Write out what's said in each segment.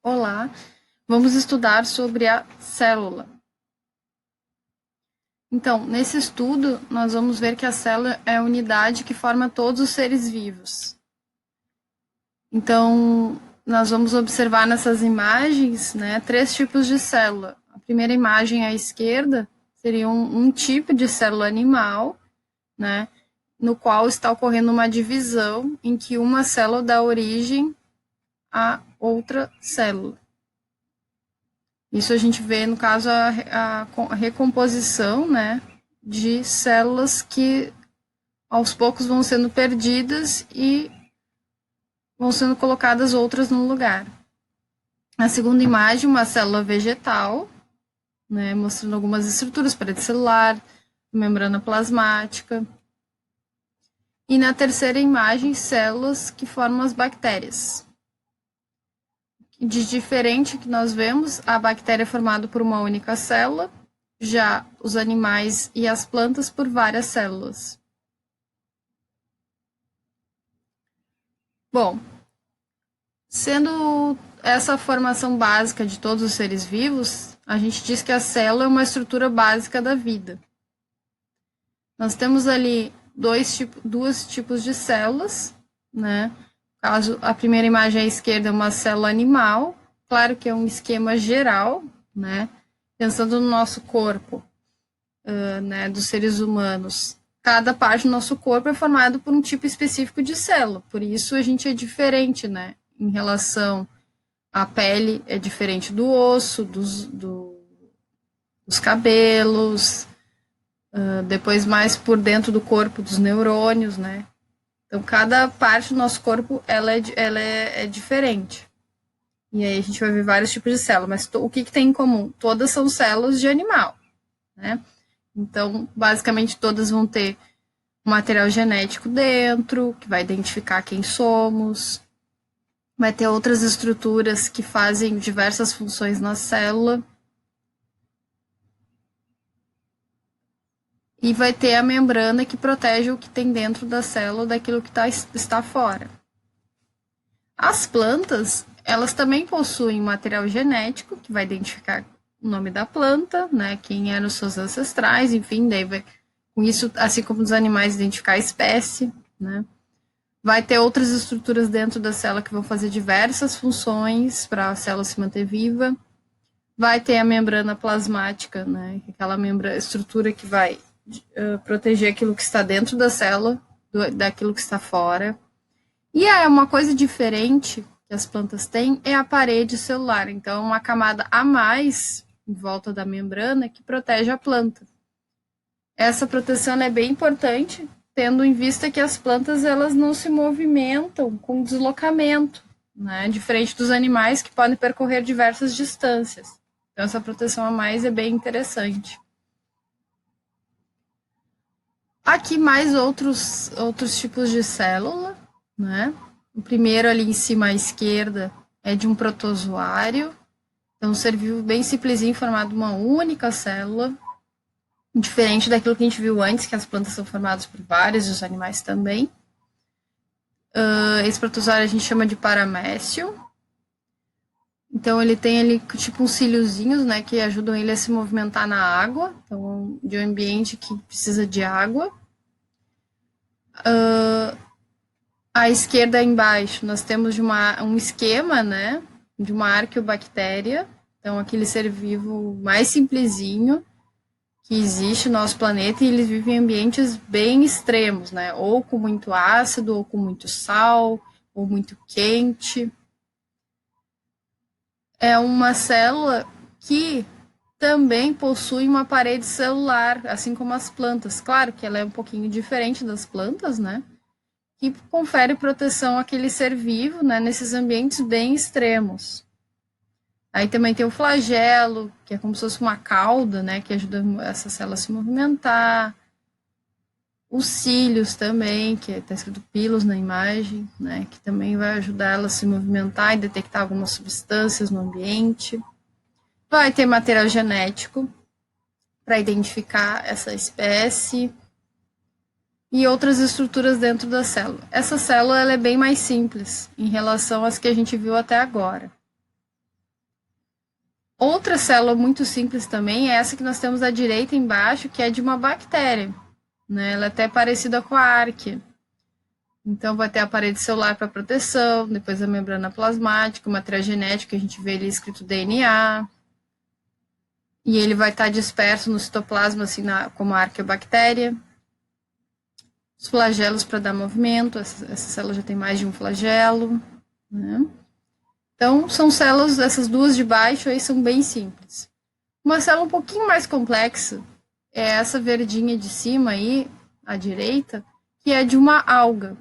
Olá, vamos estudar sobre a célula. Então, nesse estudo, nós vamos ver que a célula é a unidade que forma todos os seres vivos. Então, nós vamos observar nessas imagens, né, três tipos de célula. A primeira imagem à esquerda seria um tipo de célula animal, né, no qual está ocorrendo uma divisão em que uma célula dá origem a outra célula. Isso a gente vê, no caso, a recomposição, né, de células que aos poucos vão sendo perdidas e vão sendo colocadas outras no lugar. A segunda imagem, uma célula vegetal, né, mostrando algumas estruturas, parede celular, membrana plasmática. E na terceira imagem, células que formam as bactérias. De diferente que nós vemos, a bactéria é formada por uma única célula, já os animais e as plantas por várias células. Bom, sendo essa a formação básica de todos os seres vivos, a gente diz que a célula é uma estrutura básica da vida. Nós temos ali dois tipos de células, né? Caso a primeira imagem à esquerda é uma célula animal, claro que é um esquema geral, né? Pensando no nosso corpo, né, dos seres humanos, cada parte do nosso corpo é formado por um tipo específico de célula, por isso a gente é diferente, né? Em relação à pele, é diferente do osso, dos cabelos, depois mais por dentro do corpo, dos neurônios, né? Então, cada parte do nosso corpo, ela é diferente. E aí a gente vai ver vários tipos de células, mas o que tem em comum? Todas são células de animal, né? Então, basicamente, todas vão ter um material genético dentro, que vai identificar quem somos. Vai ter outras estruturas que fazem diversas funções na célula. E vai ter a membrana que protege o que tem dentro da célula daquilo que está fora. As plantas, elas também possuem material genético, que vai identificar o nome da planta, né, quem eram os seus ancestrais, enfim, daí vai, com isso, assim como os animais, identificar a espécie, né. Vai ter outras estruturas dentro da célula que vão fazer diversas funções para a célula se manter viva. Vai ter a membrana plasmática, né, aquela estrutura que vai proteger aquilo que está dentro da célula daquilo que está fora. E é uma coisa diferente que as plantas têm é a parede celular. Então, uma camada a mais em volta da membrana que protege a planta. Essa proteção é bem importante, tendo em vista que as plantas elas não se movimentam com deslocamento, né? Diferente dos animais que podem percorrer diversas distâncias. Então, essa proteção a mais é bem interessante. Aqui mais outros tipos de célula, né? O primeiro ali em cima à esquerda é de um protozoário, então um ser vivo bem simplesinho, formado de uma única célula, diferente daquilo que a gente viu antes, que as plantas são formadas por várias e os animais também. Esse protozoário a gente chama de paramécio. Então ele tem ali tipo uns cíliozinhos, né, que ajudam ele a se movimentar na água, então de um ambiente que precisa de água. À esquerda embaixo, nós temos um esquema, né, de uma arqueobactéria, então aquele ser vivo mais simplesinho que existe no nosso planeta e eles vivem em ambientes bem extremos, né, ou com muito ácido, ou com muito sal, ou muito quente. É uma célula que também possui uma parede celular, assim como as plantas. Claro que ela é um pouquinho diferente das plantas, né? Que confere proteção àquele ser vivo, né, nesses ambientes bem extremos. Aí também tem o flagelo, que é como se fosse uma cauda, né, que ajuda essa célula a se movimentar. Os cílios também, que está escrito pilos na imagem, né, que também vai ajudar ela a se movimentar e detectar algumas substâncias no ambiente. Vai ter material genético para identificar essa espécie e outras estruturas dentro da célula. Essa célula ela é bem mais simples em relação às que a gente viu até agora. Outra célula muito simples também é essa que nós temos à direita embaixo, que é de uma bactéria, né? Ela é até parecida com a arquea. Então, vai ter a parede celular para proteção, depois a membrana plasmática, o material genético, que a gente vê ali escrito DNA. E ele vai estar disperso no citoplasma, assim, como a arqueobactéria. Os flagelos para dar movimento, essa célula já tem mais de um flagelo, né? Então, são células, essas duas de baixo aí são bem simples. Uma célula um pouquinho mais complexa é essa verdinha de cima aí, à direita, que é de uma alga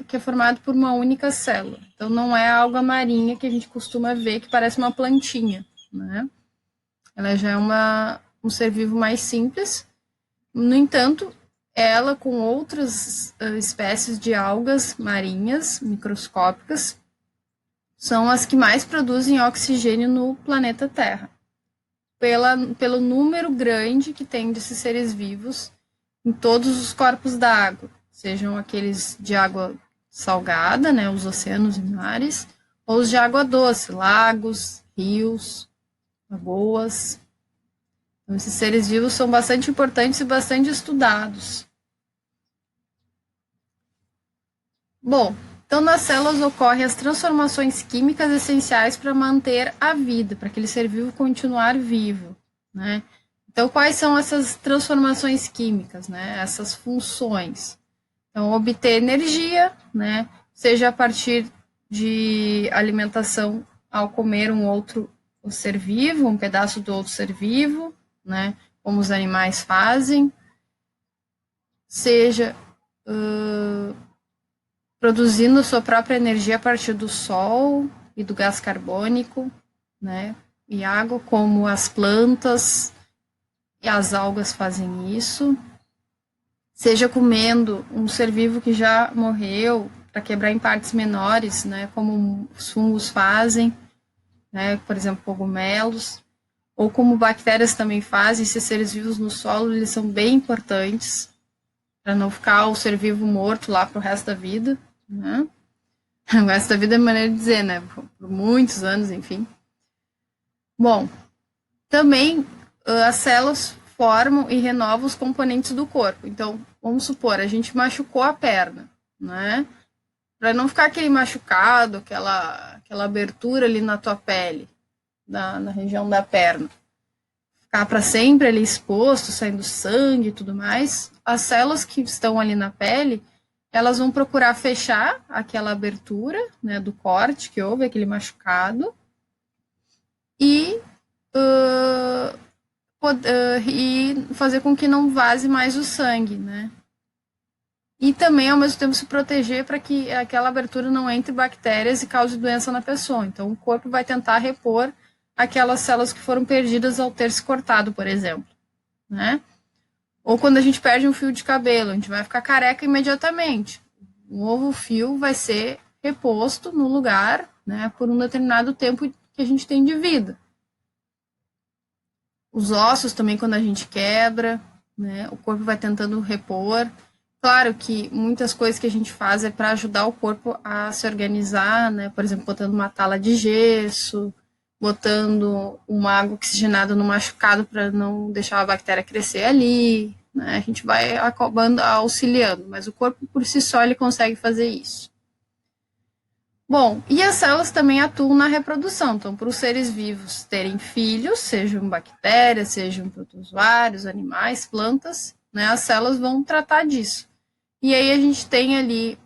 que é formada por uma única célula. Então, não é a alga marinha que a gente costuma ver, que parece uma plantinha, né? Ela já é um ser vivo mais simples. No entanto, ela com outras espécies de algas marinhas microscópicas são as que mais produzem oxigênio no planeta Terra, pelo número grande que tem desses seres vivos em todos os corpos da água, sejam aqueles de água salgada, né, os oceanos e mares, ou os de água doce, lagos, rios, lagoas. Então, esses seres vivos são bastante importantes e bastante estudados. Bom, então nas células ocorrem as transformações químicas essenciais para manter a vida, para aquele ser vivo continuar vivo, né? Então, quais são essas transformações químicas, né? Essas funções? Então, obter energia, né? Seja a partir de alimentação ao comer um outro ser vivo, um pedaço do outro ser vivo, né? Como os animais fazem. Seja produzindo sua própria energia a partir do sol e do gás carbônico, né? E água, como as plantas e as algas fazem isso. Seja comendo um ser vivo que já morreu, para quebrar em partes menores, né? Como os fungos fazem, né? Por exemplo, cogumelos. Ou como bactérias também fazem, esses seres vivos no solo, eles são bem importantes para não ficar o ser vivo morto lá para o resto da vida, né? O resto da vida é maneira de dizer, né? Por muitos anos, enfim. Bom, também as células formam e renovam os componentes do corpo. Então, vamos supor, a gente machucou a perna, né? Para não ficar aquele machucado, aquela abertura ali na tua pele, na região da perna. Ficar para sempre ali exposto, saindo sangue e tudo mais. As células que estão ali na pele, elas vão procurar fechar aquela abertura, né, do corte que houve, aquele machucado, e fazer com que não vaze mais o sangue, né? E também, ao mesmo tempo, se proteger para que aquela abertura não entre bactérias e cause doença na pessoa. Então, o corpo vai tentar repor aquelas células que foram perdidas ao ter se cortado, por exemplo, né? Ou quando a gente perde um fio de cabelo, a gente vai ficar careca imediatamente. O novo fio vai ser reposto no lugar, né, por um determinado tempo que a gente tem de vida. Os ossos também, quando a gente quebra, né, o corpo vai tentando repor. Claro que muitas coisas que a gente faz é para ajudar o corpo a se organizar, né? Por exemplo, botando uma tala de gesso, botando uma água oxigenada no machucado para não deixar a bactéria crescer ali, né? A gente vai acabando auxiliando, mas o corpo por si só ele consegue fazer isso. Bom, e as células também atuam na reprodução. Então, para os seres vivos terem filhos, sejam bactérias, sejam protozoários, animais, plantas, né? As células vão tratar disso. E aí a gente tem ali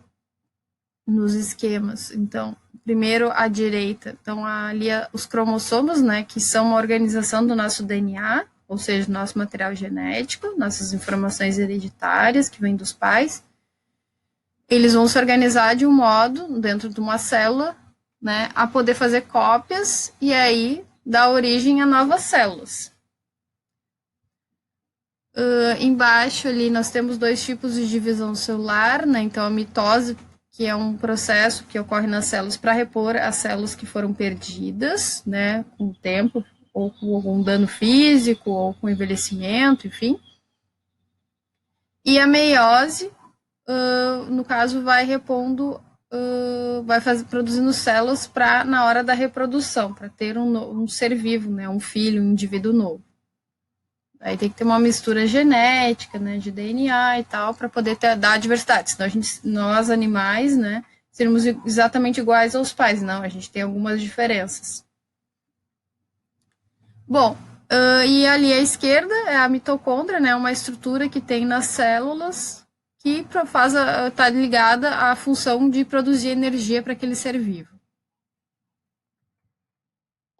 nos esquemas, então, primeiro à direita, então ali os cromossomos, né, que são uma organização do nosso DNA, ou seja, do nosso material genético, nossas informações hereditárias que vêm dos pais. Eles vão se organizar de um modo, dentro de uma célula, né, a poder fazer cópias e aí dar origem a novas células. Embaixo ali nós temos dois tipos de divisão celular, né? Então a mitose, que é um processo que ocorre nas células para repor as células que foram perdidas, né, com o tempo, ou com algum dano físico, ou com envelhecimento, enfim. E a meiose, no caso, vai repondo vai produzindo células para na hora da reprodução, para ter um ser vivo, né, um filho, um indivíduo novo. Aí tem que ter uma mistura genética, né, de DNA e tal, para poder dar diversidade. Senão nós animais, né, sermos exatamente iguais aos pais. Não, a gente tem algumas diferenças. Bom, e ali à esquerda é a mitocôndria, né, uma estrutura que tem nas células que está ligada à função de produzir energia para aquele ser vivo.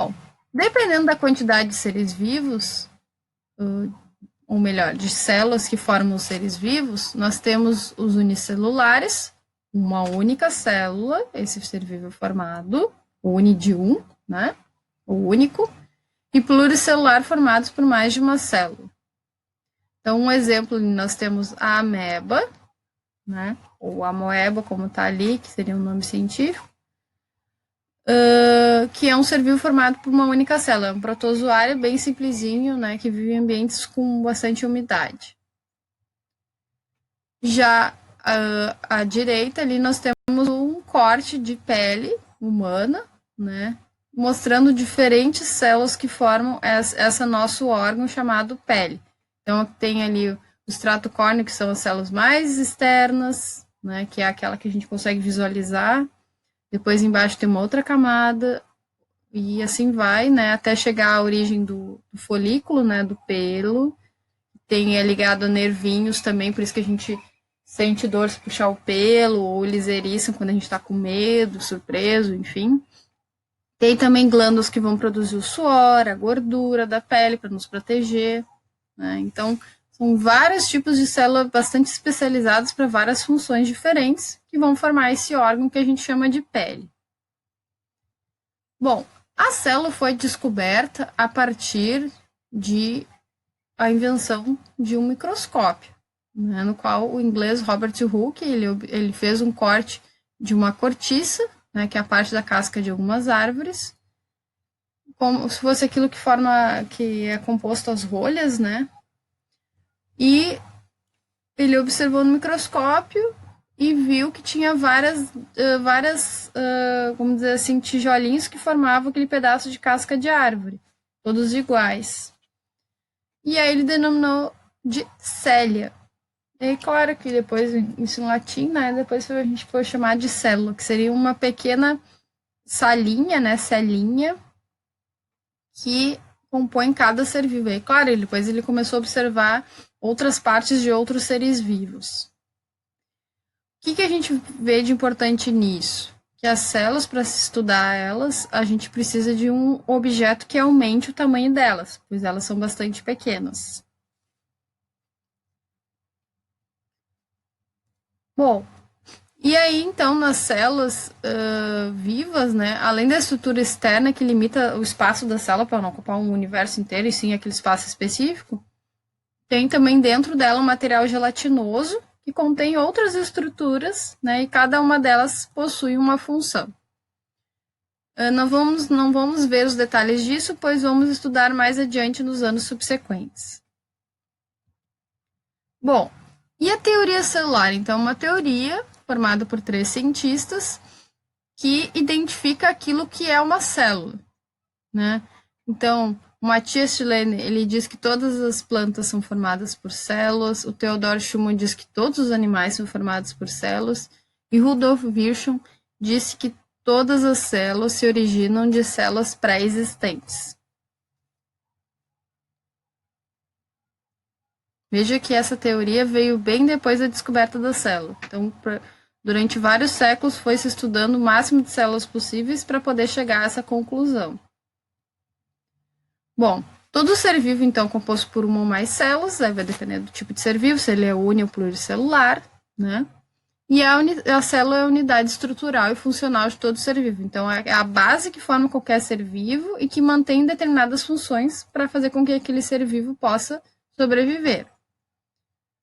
Bom, dependendo da quantidade de seres vivos, ou melhor, de células que formam os seres vivos, nós temos os unicelulares, uma única célula, esse ser vivo formado, o uni de um, né, o único, e pluricelular formados por mais de uma célula. Então, um exemplo, nós temos a ameba, né, ou amoeba, como está ali, que seria um nome científico, que é um ser vivo formado por uma única célula, é um protozoário bem simplesinho, né, que vive em ambientes com bastante umidade. Já à direita ali nós temos um corte de pele humana, né, mostrando diferentes células que formam essa nosso órgão chamado pele. Então tem ali o extrato córneo, que são as células mais externas, né, que é aquela que a gente consegue visualizar. Depois embaixo tem uma outra camada, e assim vai, né, até chegar à origem do folículo, né, do pelo. É ligado a nervinhos também, por isso que a gente sente dor se puxar o pelo, ou liseriça quando a gente está com medo, surpreso, enfim. Tem também glândulas que vão produzir o suor, a gordura da pele para nos proteger, né? Então, são vários tipos de células bastante especializadas para várias funções diferentes que vão formar esse órgão que a gente chama de pele. Bom, a célula foi descoberta a partir de a invenção de um microscópio, né, no qual o inglês Robert Hooke ele fez um corte de uma cortiça, né, que é a parte da casca de algumas árvores, como se fosse aquilo que é composto as rolhas, né? E ele observou no microscópio e viu que tinha várias, vamos dizer assim, tijolinhos que formavam aquele pedaço de casca de árvore, todos iguais. E aí ele denominou de célia. E claro que depois, isso em latim, né? Depois a gente foi chamar de célula, que seria uma pequena salinha, né? Celinha, que compõe cada ser vivo. E claro, depois ele começou a observar outras partes de outros seres vivos. O que a gente vê de importante nisso? Que as células, para se estudar elas, a gente precisa de um objeto que aumente o tamanho delas, pois elas são bastante pequenas. Bom, e aí então nas células vivas, né, além da estrutura externa que limita o espaço da célula para não ocupar um universo inteiro e sim aquele espaço específico, tem também dentro dela um material gelatinoso que contém outras estruturas, né, e cada uma delas possui uma função. Não vamos ver os detalhes disso, pois vamos estudar mais adiante nos anos subsequentes. Bom, e a teoria celular? Então, uma teoria formada por 3 cientistas que identifica aquilo que é uma célula, né? Então, o Matthias Schlein, ele diz que todas as plantas são formadas por células, o Theodor Schumann diz que todos os animais são formados por células, e Rudolf Virchow disse que todas as células se originam de células pré-existentes. Veja que essa teoria veio bem depois da descoberta da célula. Então, durante vários séculos foi se estudando o máximo de células possíveis para poder chegar a essa conclusão. Bom, todo ser vivo, então, é composto por uma ou mais células, vai depender do tipo de ser vivo, se ele é uni ou pluricelular, né? E a célula é a unidade estrutural e funcional de todo ser vivo. Então, é a base que forma qualquer ser vivo e que mantém determinadas funções para fazer com que aquele ser vivo possa sobreviver.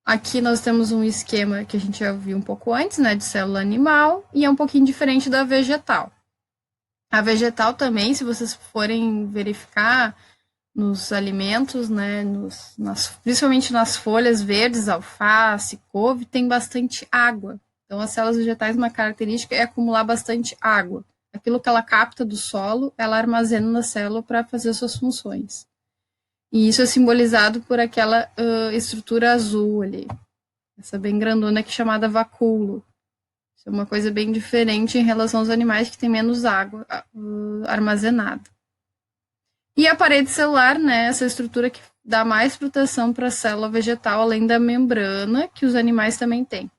Aqui nós temos um esquema que a gente já viu um pouco antes, né, de célula animal, e é um pouquinho diferente da vegetal. A vegetal também, se vocês forem verificar nos alimentos, né, principalmente nas folhas verdes, alface, couve, tem bastante água. Então, as células vegetais, uma característica é acumular bastante água. Aquilo que ela capta do solo, ela armazena na célula para fazer suas funções. E isso é simbolizado por aquela estrutura azul ali, essa bem grandona que é chamada vacúolo. Isso é uma coisa bem diferente em relação aos animais que têm menos água armazenada. E a parede celular, né, essa estrutura que dá mais proteção para a célula vegetal, além da membrana que os animais também têm.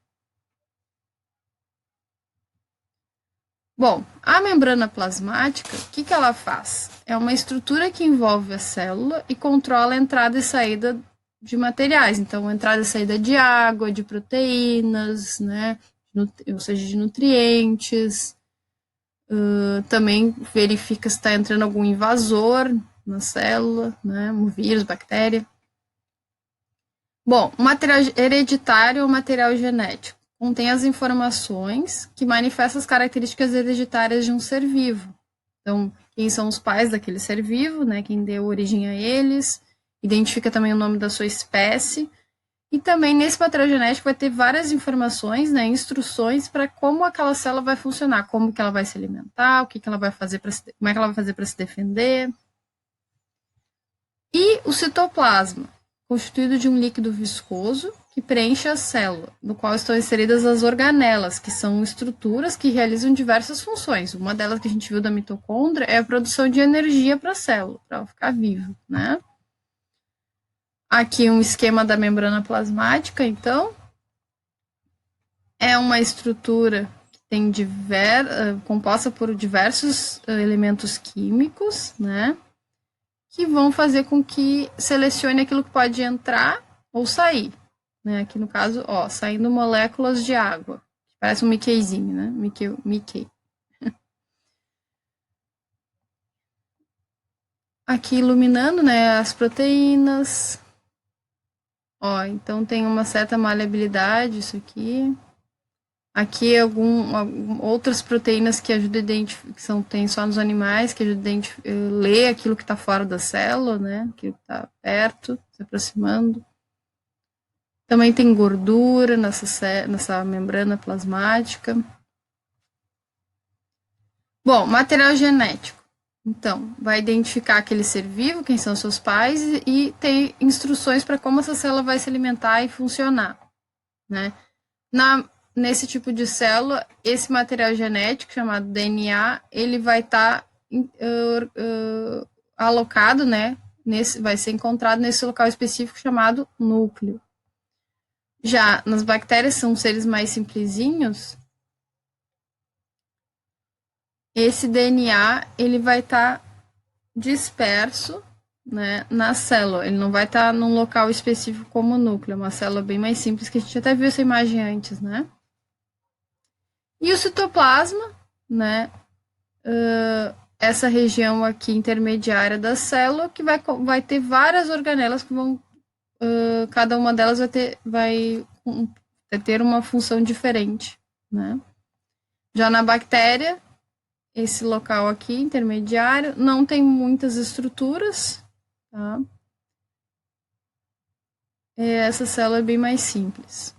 Bom, a membrana plasmática, o que ela faz? É uma estrutura que envolve a célula e controla a entrada e saída de materiais. Então, entrada e saída de água, de proteínas, né? Ou seja, de nutrientes. Também verifica se está entrando algum invasor na célula, né? Um vírus, bactéria. Bom, o material hereditário ou material genético contém as informações que manifestam as características hereditárias de um ser vivo. Então, quem são os pais daquele ser vivo, né? Quem deu origem a eles, identifica também o nome da sua espécie. E também nesse material genético vai ter várias informações, né, instruções para como aquela célula vai funcionar, como que ela vai se alimentar, o que ela vai fazer como é que ela vai fazer para se defender. E o citoplasma, constituído de um líquido viscoso que preenche a célula, no qual estão inseridas as organelas, que são estruturas que realizam diversas funções. Uma delas que a gente viu da mitocôndria é a produção de energia para a célula, para ela ficar viva, né? Aqui um esquema da membrana plasmática, então. É uma estrutura que tem composta por diversos elementos químicos, né? Que vão fazer com que selecione aquilo que pode entrar ou sair. Né? Aqui no caso, ó, saindo moléculas de água. Parece um Mickeyzinho, né? Mickey. Aqui iluminando, né, as proteínas. Ó, então tem uma certa maleabilidade isso aqui. Aqui outras proteínas que ajudam a identificar, tem só nos animais, que ajudam a ler aquilo que está fora da célula, né? Aquilo que está perto, se aproximando. Também tem gordura nessa membrana plasmática. Bom, material genético. Então, vai identificar aquele ser vivo, quem são seus pais, e tem instruções para como essa célula vai se alimentar e funcionar, né? Nesse tipo de célula, esse material genético, chamado DNA, ele vai estar alocado, né? Vai ser encontrado nesse local específico chamado núcleo. Já nas bactérias, são seres mais simplesinhos, esse DNA ele vai estar disperso, né, na célula. Ele não vai estar num local específico como o núcleo. É uma célula bem mais simples, que a gente até viu essa imagem antes, né? E o citoplasma, né? Essa região aqui intermediária da célula, que vai ter várias organelas que vão. Cada uma delas vai ter uma função diferente, né? Já na bactéria, esse local aqui, intermediário, não tem muitas estruturas, tá? Essa célula é bem mais simples.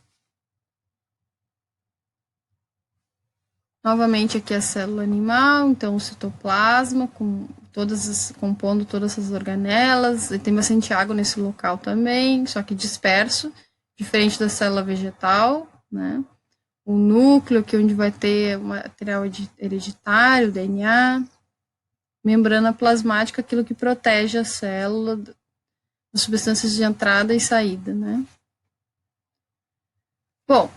Novamente aqui a célula animal, então o citoplasma, compondo todas essas organelas, e tem bastante água nesse local também, só que disperso, diferente da célula vegetal, né? O núcleo, que é onde vai ter o material hereditário, o DNA, membrana plasmática, aquilo que protege a célula das substâncias de entrada e saída, né? Bom,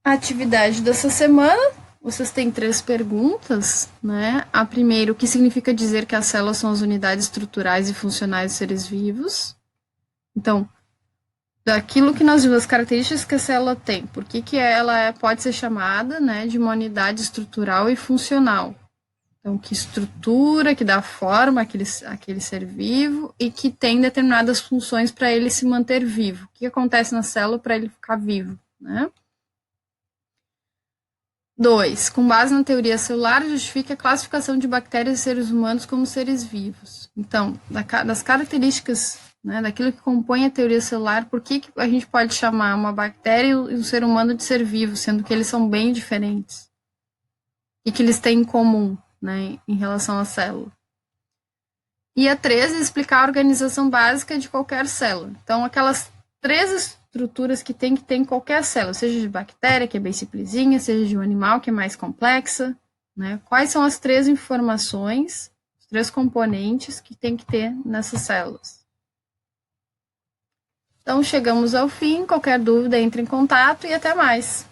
a atividade dessa semana, vocês têm 3 perguntas, né? A primeira, o que significa dizer que as células são as unidades estruturais e funcionais dos seres vivos? Então, daquilo que nós vimos, as características que a célula tem, por que ela pode ser chamada, né, de uma unidade estrutural e funcional? Então, que estrutura, que dá forma àquele ser vivo e que tem determinadas funções para ele se manter vivo. O que acontece na célula para ele ficar vivo, né? 2. Com base na teoria celular, justifica a classificação de bactérias e seres humanos como seres vivos. Então, das características né, daquilo que compõe a teoria celular, por que a gente pode chamar uma bactéria e um ser humano de ser vivo, sendo que eles são bem diferentes. E que eles têm em comum, né, em relação à célula. E a 13 é explicar a organização básica de qualquer célula. Então, aquelas 3 estruturas que tem que ter em qualquer célula, seja de bactéria, que é bem simplesinha, seja de um animal, que é mais complexa, né? Quais são as 3 informações, os 3 componentes que tem que ter nessas células. Então, chegamos ao fim. Qualquer dúvida, entre em contato e até mais.